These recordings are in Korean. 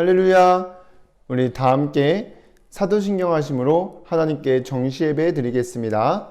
할렐루야. 우리 다 함께 사도신경 하심으로 하나님께 정시예배 드리겠습니다.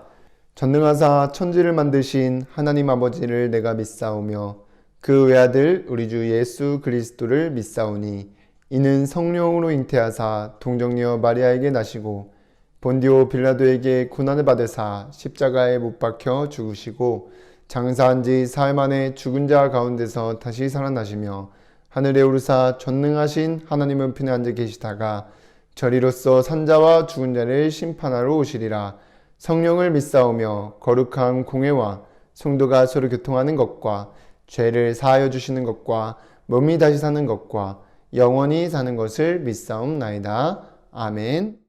전능하사 천지를 만드신 하나님 아버지를 내가 믿사오며 그 외아들 우리 주 예수 그리스도를 믿사오니 이는 성령으로 잉태하사 동정녀 마리아에게 나시고 본디오 빌라도에게 고난을 받으사 십자가에 못 박혀 죽으시고 장사한 지 사흘 만에 죽은 자 가운데서 다시 살아나시며 하늘에 오르사 전능하신 하나님은 편에 앉아 계시다가 저리로서 산자와 죽은 자를 심판하러 오시리라. 성령을 믿사오며 거룩한 공회와 성도가 서로 교통하는 것과 죄를 사하여 주시는 것과 몸이 다시 사는 것과 영원히 사는 것을 믿사옵나이다. 아멘.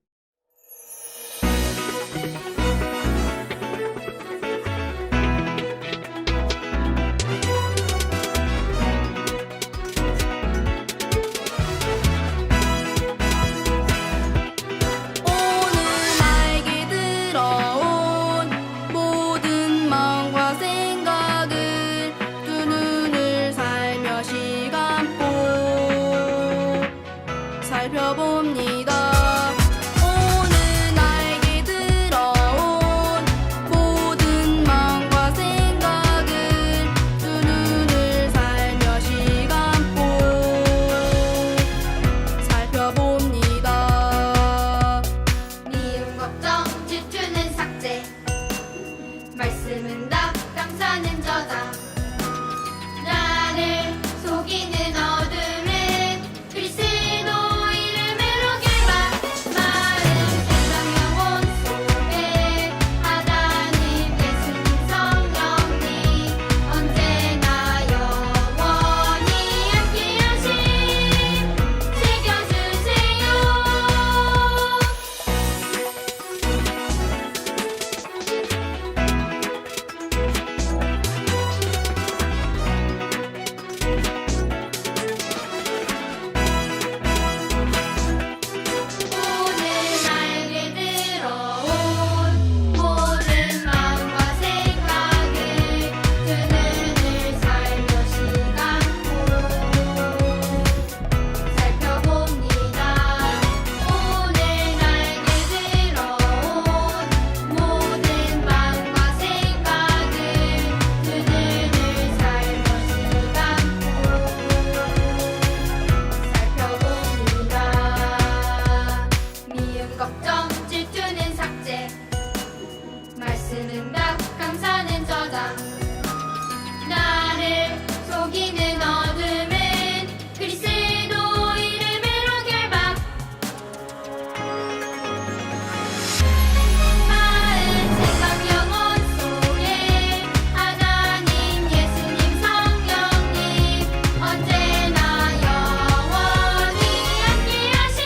살펴봅니다. 말씀은 낙강 사는 저다. 나를 속이는 어둠은 그리스도 이름으로 결박. 마음 세상 영혼 속에 하나님 예수님 성령님 언제나 영원히 함께하심 새겨주세요. 걱정, 질투는 삭제. 말씀은 낙강 사는 저다. 나를 속이는 어둠은 그리스도 이름으로 결박. 마음 생각 영혼 속에 하나님 예수님 성령님 언제나 영원히 함께하심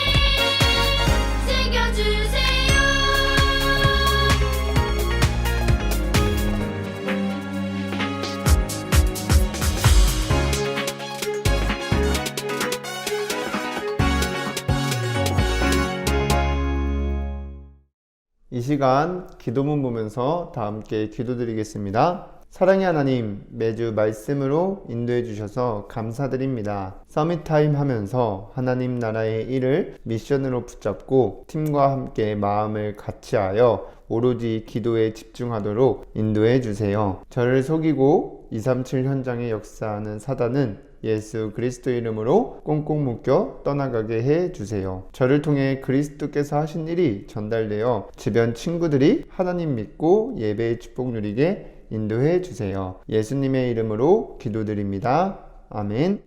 새겨주세요. 이 시간 기도문 보면서 다 함께 기도드리겠습니다. 사랑의 하나님, 매주 말씀으로 인도해 주셔서 감사드립니다. 서밋타임 하면서 하나님 나라의 일을 미션으로 붙잡고 팀과 함께 마음을 같이하여 오로지 기도에 집중하도록 인도해 주세요. 저를 속이고 237 현장에 역사하는 사단은 예수 그리스도 이름으로 꽁꽁 묶여 떠나가게 해 주세요. 저를 통해 그리스도께서 하신 일이 전달되어 주변 친구들이 하나님 믿고 예배의 축복 누리게 인도해 주세요. 예수님의 이름으로 기도드립니다. 아멘.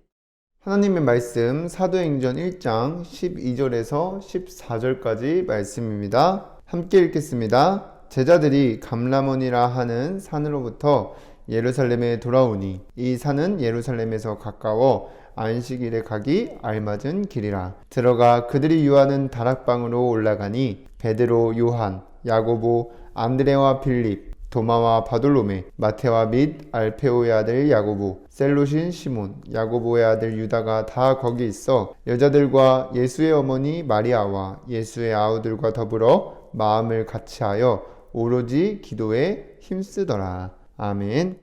하나님의 말씀 사도행전 1장 12절에서 14절까지 말씀입니다. 함께 읽겠습니다. 제자들이 감람원이라 하는 산으로부터 예루살렘에 돌아오니 이 산은 예루살렘에서 가까워 안식일에 가기 알맞은 길이라. 들어가 그들이 유하는 다락방으로 올라가니 베드로, 요한, 야고보, 안드레와 빌립, 도마와 바돌로메, 마테와 및 알페오의 아들 야고보, 셀롯인 시몬, 야고보의 아들 유다가 다 거기 있어 여자들과 예수의 어머니 마리아와 예수의 아우들과 더불어 마음을 같이하여 오로지 기도에 힘쓰더라. 아멘.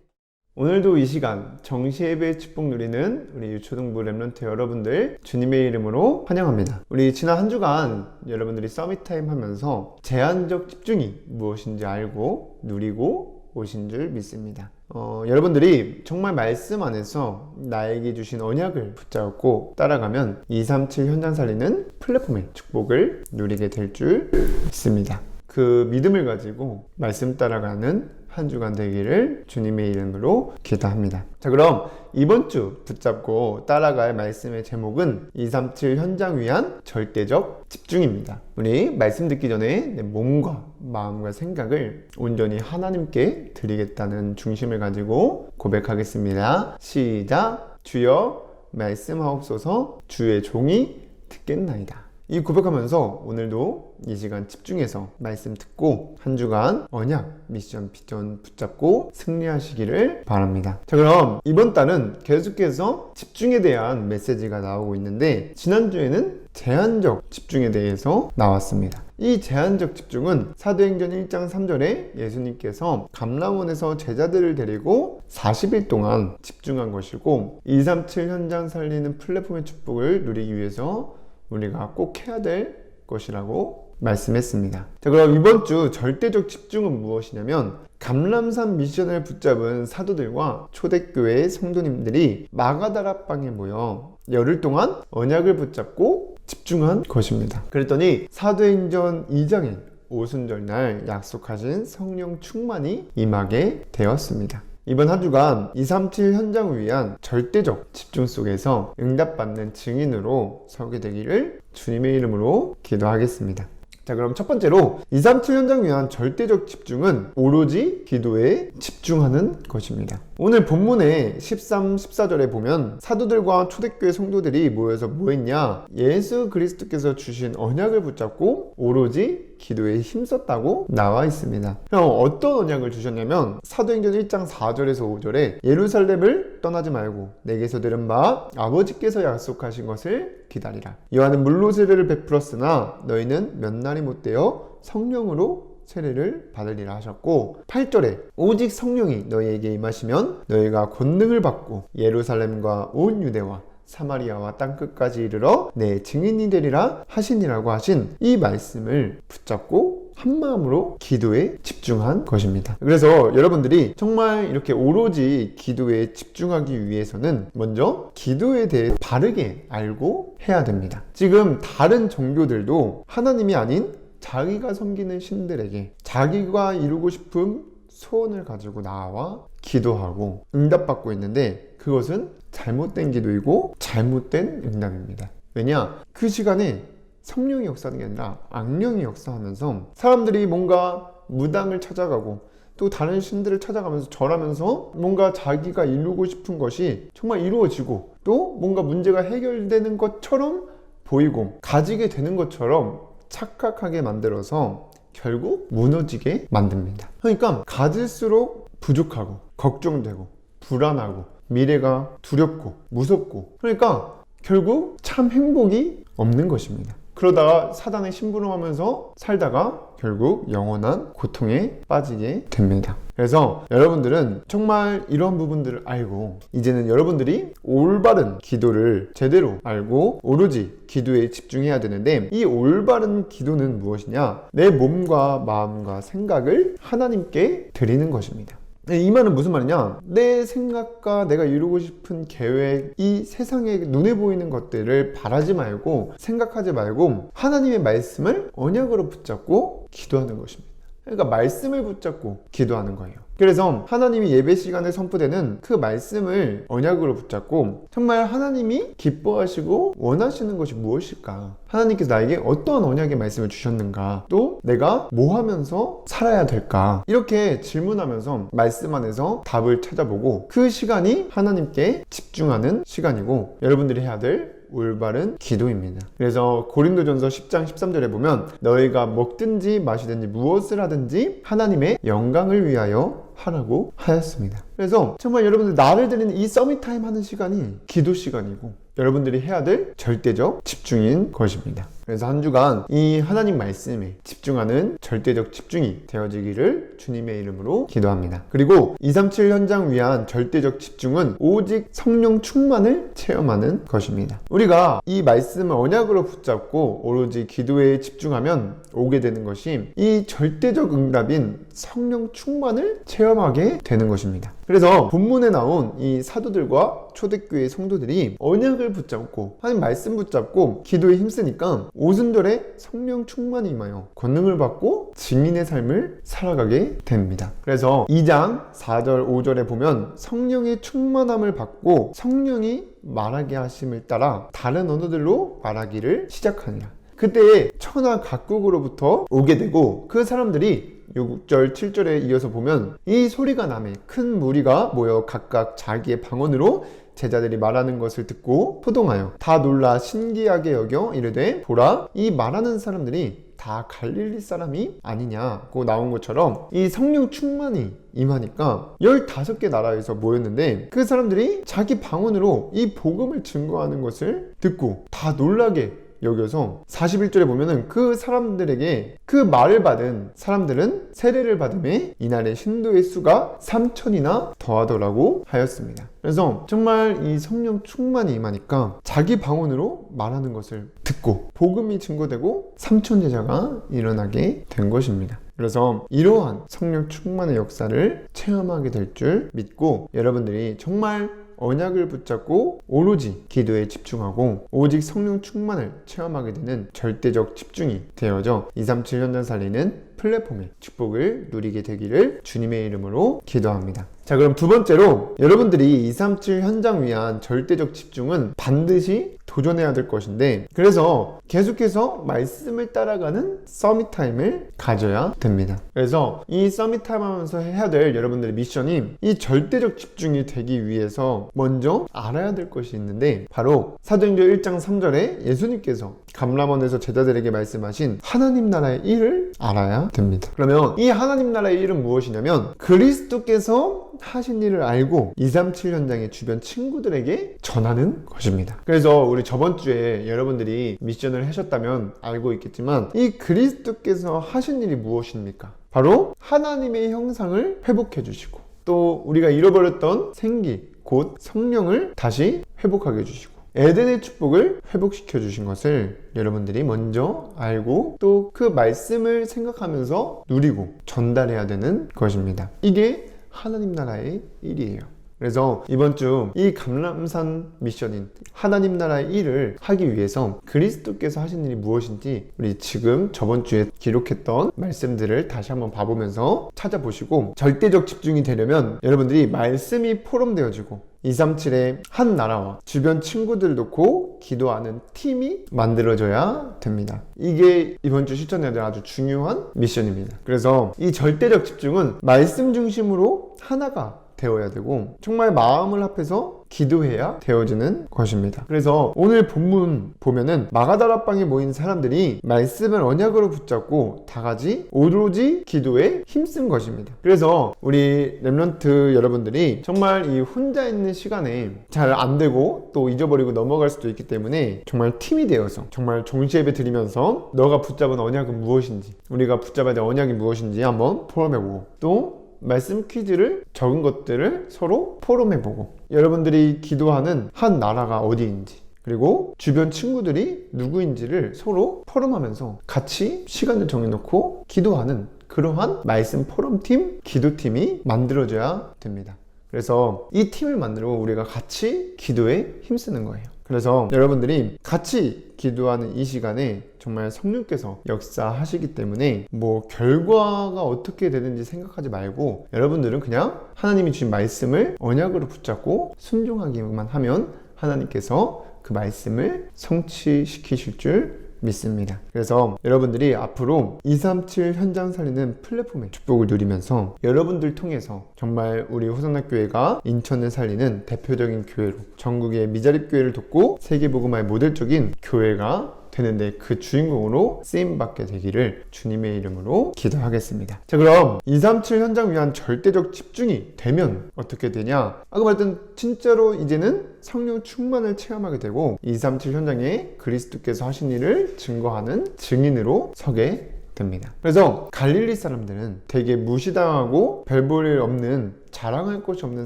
오늘도 이 시간 정시 예배의 축복 누리는 우리 유초등부 렘넌트 여러분들 주님의 이름으로 환영합니다. 우리 지난 한 주간 여러분들이 서밋 타임 하면서 제한적 집중이 무엇인지 알고 누리고 오신 줄 믿습니다. 여러분들이 정말 말씀 안에서 나에게 주신 언약을 붙잡고 따라가면 237 현장 살리는 플랫폼의 축복을 누리게 될 줄 믿습니다. 그 믿음을 가지고 말씀 따라가는 한 주간 되기를 주님의 이름으로 기도합니다. 자, 그럼 이번 주 붙잡고 따라갈 말씀의 제목은 237 현장 위한 절대적 집중입니다. 우리 말씀 듣기 전에 내 몸과 마음과 생각을 온전히 하나님께 드리겠다는 중심을 가지고 고백하겠습니다. 시작! 주여 말씀하옵소서. 주의 종이 듣겠나이다. 이 고백하면서 오늘도 이 시간 집중해서 말씀 듣고 한 주간 언약, 미션, 비전 붙잡고 승리하시기를 바랍니다. 자, 그럼 이번 달은 계속해서 집중에 대한 메시지가 나오고 있는데 지난주에는 제한적 집중에 대해서 나왔습니다. 이 제한적 집중은 사도행전 1장 3절에 예수님께서 감람원에서 제자들을 데리고 40일 동안 집중한 것이고 237 현장 살리는 플랫폼의 축복을 누리기 위해서 우리가 꼭 해야 될 것이라고 말씀했습니다. 자, 그럼 이번 주 절대적 집중은 무엇이냐면 감람산 미션을 붙잡은 사도들과 초대교회의 성도님들이 마가다락방에 모여 열흘 동안 언약을 붙잡고 집중한 것입니다. 그랬더니 사도행전 2장인 오순절날 약속하신 성령 충만이 임하게 되었습니다. 이번 한 주간 237 현장을 위한 절대적 집중 속에서 응답받는 증인으로 서게 되기를 주님의 이름으로 기도하겠습니다. 자, 그럼 첫 번째로 237 현장 위한 절대적 집중은 오로지 기도에 집중하는 것입니다. 오늘 본문의 13, 14절에 보면 사도들과 초대교회 성도들이 모여서 뭐 했냐? 예수 그리스도께서 주신 언약을 붙잡고 오로지 기도에 힘썼다고 나와 있습니다. 그럼 어떤 언약을 주셨냐면 사도행전 1장 4절에서 5절에 예루살렘을 떠나지 말고 내게서 들은 바 아버지께서 약속하신 것을 기다리라. 요한은 물로 세례를 베풀었으나 너희는 몇 날이 못되어 성령으로 세례를 받으리라 하셨고 8절에 오직 성령이 너희에게 임하시면 너희가 권능을 받고 예루살렘과 온 유대와 사마리아와 땅끝까지 이르러 내 증인이 되리라 하시니라고 하신 이 말씀을 붙잡고 한마음으로 기도에 집중한 것입니다. 그래서 여러분들이 정말 이렇게 오로지 기도에 집중하기 위해서는 먼저 기도에 대해 바르게 알고 해야 됩니다. 지금 다른 종교들도 하나님이 아닌 자기가 섬기는 신들에게 자기가 이루고 싶은 소원을 가지고 나와 기도하고 응답받고 있는데 그것은 잘못된 기도이고 잘못된 응답입니다. 왜냐? 그 시간에 성령이 역사하는 게 아니라 악령이 역사하면서 사람들이 뭔가 무당을 찾아가고 또 다른 신들을 찾아가면서 절하면서 뭔가 자기가 이루고 싶은 것이 정말 이루어지고 또 뭔가 문제가 해결되는 것처럼 보이고 가지게 되는 것처럼 착각하게 만들어서 결국 무너지게 만듭니다. 그러니까 가질수록 부족하고 걱정되고 불안하고 미래가 두렵고 무섭고 그러니까 결국 참 행복이 없는 것입니다. 그러다가 사단의 심부름하면서 살다가 결국 영원한 고통에 빠지게 됩니다. 그래서 여러분들은 정말 이런 부분들을 알고 이제는 여러분들이 올바른 기도를 제대로 알고 오로지 기도에 집중해야 되는데 이 올바른 기도는 무엇이냐? 내 몸과 마음과 생각을 하나님께 드리는 것입니다. 이 말은 무슨 말이냐? 내 생각과 내가 이루고 싶은 계획, 이 세상에 눈에 보이는 것들을 바라지 말고 생각하지 말고 하나님의 말씀을 언약으로 붙잡고 기도하는 것입니다. 그러니까 말씀을 붙잡고 기도하는 거예요. 그래서 하나님이 예배 시간에 선포되는 그 말씀을 언약으로 붙잡고 정말 하나님이 기뻐하시고 원하시는 것이 무엇일까? 하나님께서 나에게 어떠한 언약의 말씀을 주셨는가? 또 내가 뭐 하면서 살아야 될까? 이렇게 질문하면서 말씀 안에서 답을 찾아보고 그 시간이 하나님께 집중하는 시간이고 여러분들이 해야 될 올바른 기도입니다. 그래서 고린도전서 10장 13절에 보면 너희가 먹든지 마시든지 무엇을 하든지 하나님의 영광을 위하여 하라고 하였습니다. 그래서 정말 여러분들 나를 드리는 이 서밋타임 하는 시간이 기도 시간이고 여러분들이 해야 될 절대적 집중인 것입니다. 그래서 한 주간 이 하나님 말씀에 집중하는 절대적 집중이 되어지기를 주님의 이름으로 기도합니다. 그리고 237 현장 위한 절대적 집중은 오직 성령 충만을 체험하는 것입니다. 우리가 이 말씀을 언약으로 붙잡고 오로지 기도에 집중하면 오게 되는 것이 이 절대적 응답인 성령 충만을 체험하게 되는 것입니다. 그래서 본문에 나온 이 사도들과 초대교회 성도들이 언약을 붙잡고 하나님 말씀 붙잡고 기도에 힘쓰니까 오순절에 성령 충만이 임하여 권능을 받고 증인의 삶을 살아가게 됩니다. 그래서 2장 4절 5절에 보면 성령의 충만함을 받고 성령이 말하게 하심을 따라 다른 언어들로 말하기를 시작하니라. 그때 천하 각국으로부터 오게 되고 그 사람들이 6절 7절에 이어서 보면 이 소리가 나매 큰 무리가 모여 각각 자기의 방언으로 제자들이 말하는 것을 듣고 소동하여 다 놀라 신기하게 여겨 이르되 보라 이 말하는 사람들이 다 갈릴리 사람이 아니냐고 나온 것처럼 이 성령 충만이 임하니까 15개 나라에서 모였는데 그 사람들이 자기 방언으로 이 복음을 증거하는 것을 듣고 다 놀라게 여겨서 41절에 보면은 그 사람들에게 그 말을 받은 사람들은 세례를 받음에 이날의 신도의 수가 3,000이나 더하더라고 하였습니다. 그래서 정말 이 성령 충만이 임하니까 자기 방언으로 말하는 것을 듣고 복음이 증거되고 3,000 제자가 일어나게 된 것입니다. 그래서 이러한 성령 충만의 역사를 체험하게 될 줄 믿고 여러분들이 정말 언약을 붙잡고 오로지 기도에 집중하고 오직 성령 충만을 체험하게 되는 절대적 집중이 되어져 237 현장 살리는 플랫폼의 축복을 누리게 되기를 주님의 이름으로 기도합니다. 자, 그럼 두 번째로 여러분들이 237 현장 위한 절대적 집중은 반드시 도전해야 될 것인데 그래서 계속해서 말씀을 따라가는 서밋 타임을 가져야 됩니다. 그래서 이 서밋 타임 하면서 해야 될 여러분들의 미션이 이 절대적 집중이 되기 위해서 먼저 알아야 될 것이 있는데 바로 사도행전 1장 3절에 예수님께서 감람원에서 제자들에게 말씀하신 하나님 나라의 일을 알아야 됩니다. 그러면 이 하나님 나라의 일은 무엇이냐면 그리스도께서 하신 일을 알고 237 현장의 주변 친구들에게 전하는 것입니다. 그래서 우리 저번 주에 여러분들이 미션을 하셨다면 알고 있겠지만 이 그리스도께서 하신 일이 무엇입니까? 바로 하나님의 형상을 회복해 주시고 또 우리가 잃어버렸던 생기 곧 성령을 다시 회복하게 해주시고 에덴의 축복을 회복시켜 주신 것을 여러분들이 먼저 알고 또 그 말씀을 생각하면서 누리고 전달해야 되는 것입니다. 이게 하나님 나라의 일이에요. 그래서 이번 주 이 감람산 미션인 하나님 나라의 일을 하기 위해서 그리스도께서 하신 일이 무엇인지 우리 지금 저번 주에 기록했던 말씀들을 다시 한번 봐보면서 찾아보시고 절대적 집중이 되려면 여러분들이 말씀이 포럼되어지고 237의 한 나라와 주변 친구들을 놓고 기도하는 팀이 만들어져야 됩니다. 이게 이번 주 실천해야 될 아주 중요한 미션입니다. 그래서 이 절대적 집중은 말씀 중심으로 하나가 되어야 되고 정말 마음을 합해서 기도해야 되어지는 것입니다. 그래서 오늘 본문 보면은 마가다락방에 모인 사람들이 말씀을 언약으로 붙잡고 다 같이 오로지 기도에 힘쓴 것입니다. 그래서 우리 렘넌트 여러분들이 정말 이 혼자 있는 시간에 잘 안 되고 또 잊어버리고 넘어갈 수도 있기 때문에 정말 팀이 되어서 정말 종시예배 드리면서 너가 붙잡은 언약은 무엇인지 우리가 붙잡아야 될 언약이 무엇인지 한번 포럼해보고 또 말씀 퀴즈를 적은 것들을 서로 포럼해보고 여러분들이 기도하는 한 나라가 어디인지 그리고 주변 친구들이 누구인지를 서로 포럼하면서 같이 시간을 정해놓고 기도하는 그러한 말씀 포럼팀, 기도팀이 만들어져야 됩니다. 그래서 이 팀을 만들고 우리가 같이 기도에 힘쓰는 거예요. 그래서 여러분들이 같이 기도하는 이 시간에 정말 성령께서 역사하시기 때문에 뭐 결과가 어떻게 되는지 생각하지 말고 여러분들은 그냥 하나님이 주신 말씀을 언약으로 붙잡고 순종하기만 하면 하나님께서 그 말씀을 성취시키실 줄 믿습니다. 그래서 여러분들이 앞으로 237 현장 살리는 플랫폼의 축복을 누리면서 여러분들 통해서 정말 우리 호산나 교회가 인천을 살리는 대표적인 교회로 전국의 미자립 교회를 돕고 세계복음화의 모델적인 교회가 되는데 그 주인공으로 쓰임받게 되기를 주님의 이름으로 기도하겠습니다. 자, 그럼 237 현장 위한 절대적 집중이 되면 어떻게 되냐? 아까 말했던 진짜로 이제는 성령 충만을 체험하게 되고 237 현장에 그리스도께서 하신 일을 증거하는 증인으로 서게 됩니다. 그래서 갈릴리 사람들은 되게 무시당하고 별 볼 일 없는 자랑할 것이 없는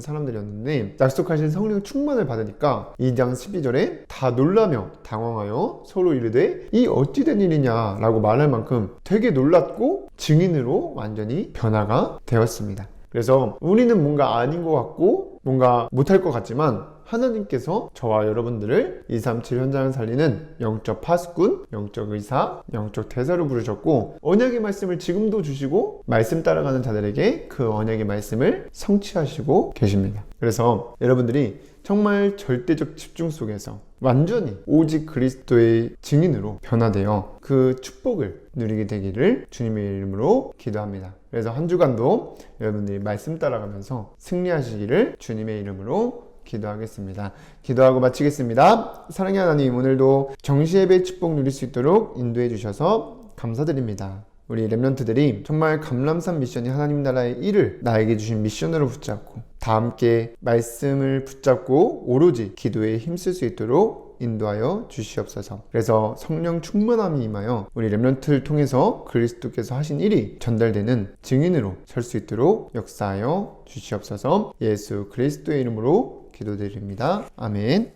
사람들이었는데 약속하신 성령 충만을 받으니까 2장 12절에 다 놀라며 당황하여 서로 이르되 이 어찌 된 일이냐 라고 말할 만큼 되게 놀랐고 증인으로 완전히 변화가 되었습니다. 그래서 우리는 뭔가 아닌 것 같고 뭔가 못할 것 같지만 하나님께서 저와 여러분들을 237 현장을 살리는 영적 파수꾼, 영적 의사, 영적 대사로 부르셨고 언약의 말씀을 지금도 주시고 말씀 따라가는 자들에게 그 언약의 말씀을 성취하시고 계십니다. 그래서 여러분들이 정말 절대적 집중 속에서 완전히 오직 그리스도의 증인으로 변화되어 그 축복을 누리게 되기를 주님의 이름으로 기도합니다. 그래서 한 주간도 여러분들이 말씀 따라가면서 승리하시기를 주님의 이름으로 기도하겠습니다. 기도하고 마치겠습니다. 사랑의 하나님, 오늘도 정시예배 축복 누릴 수 있도록 인도해 주셔서 감사드립니다. 우리 렘넌트들이 정말 감람산 미션이 하나님 나라의 일을 나에게 주신 미션으로 붙잡고 다 함께 말씀을 붙잡고 오로지 기도에 힘쓸 수 있도록 인도하여 주시옵소서. 그래서 성령 충만함이 임하여 우리 렘넌트를 통해서 그리스도께서 하신 일이 전달되는 증인으로 설 수 있도록 역사하여 주시옵소서. 예수 그리스도의 이름으로 기도드립니다. 아멘.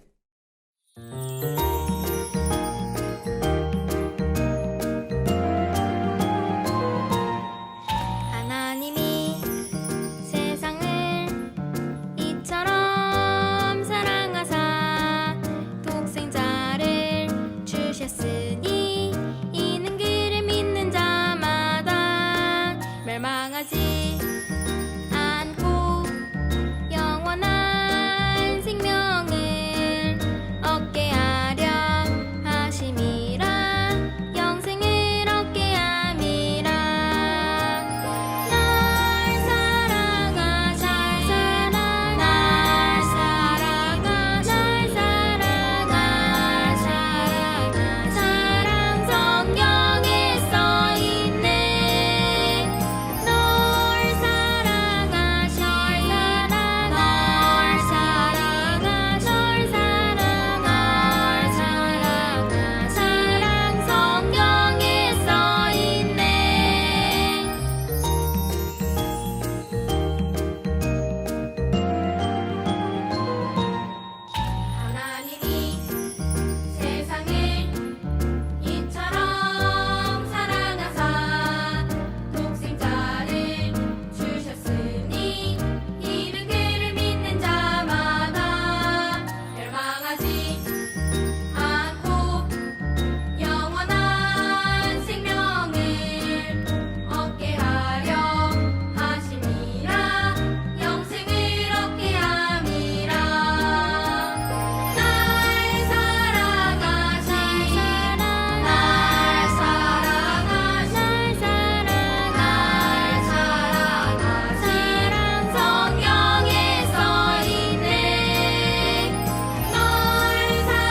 하나님이 세상을 이처럼 사랑하사 독생자를 주셨으니 이는 그를 믿는 자마다 멸망하지 않고 영원한 생명을 얻게 하려 하심이라. 영생을 얻게 함이라. 날 사랑하 날 사랑하 사랑 성경에 써있네. 널 사랑하 사랑 성경에 써있네. 하나님이 세상을 이처럼 사랑하사 독생자를 주셨으니 이는 그를 믿는 자마다 멸망하지 않고 영원한 생명을 얻게 하려 하심이라. 영생을 얻게 함이라. 날 사랑하 사랑 성경에 써있네. 널 사랑하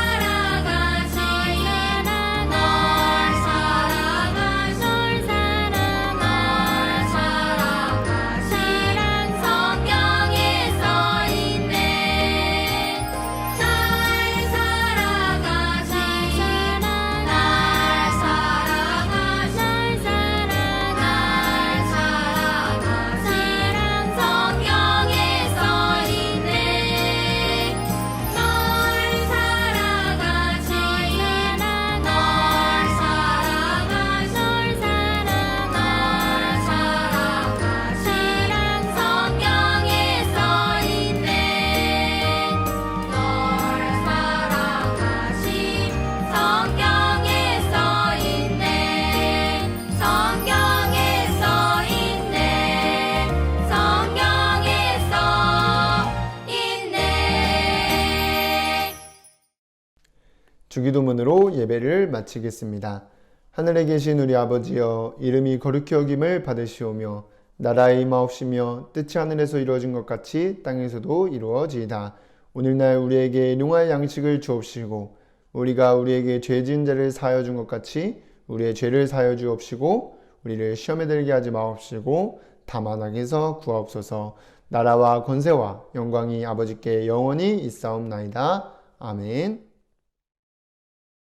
사랑 성경에 써있네. 날 사랑하시 사랑 성경에 써있네. 널 사랑하시 사랑 성경에 써있네. 널 사랑하시 성경에 써있네. 성경에 써있네. 성경에 써있네. 주기도문으로 예배를 마치겠습니다. 하늘에 계신 우리 아버지여, 이름이 거룩히 여김을 받으시오며 나라의 임하옵시며 뜻이 하늘에서 이루어진 것 같이 땅에서도 이루어지이다. 오늘날 우리에게 일용할 양식을 주옵시고 우리가 우리에게 죄 지은 자를 사하여 준 것 같이 우리의 죄를 사하여 주옵시고 우리를 시험에 들게 하지 마옵시고 다만 악에서 구하옵소서. 나라와 권세와 영광이 아버지께 영원히 있사옵나이다. 아멘.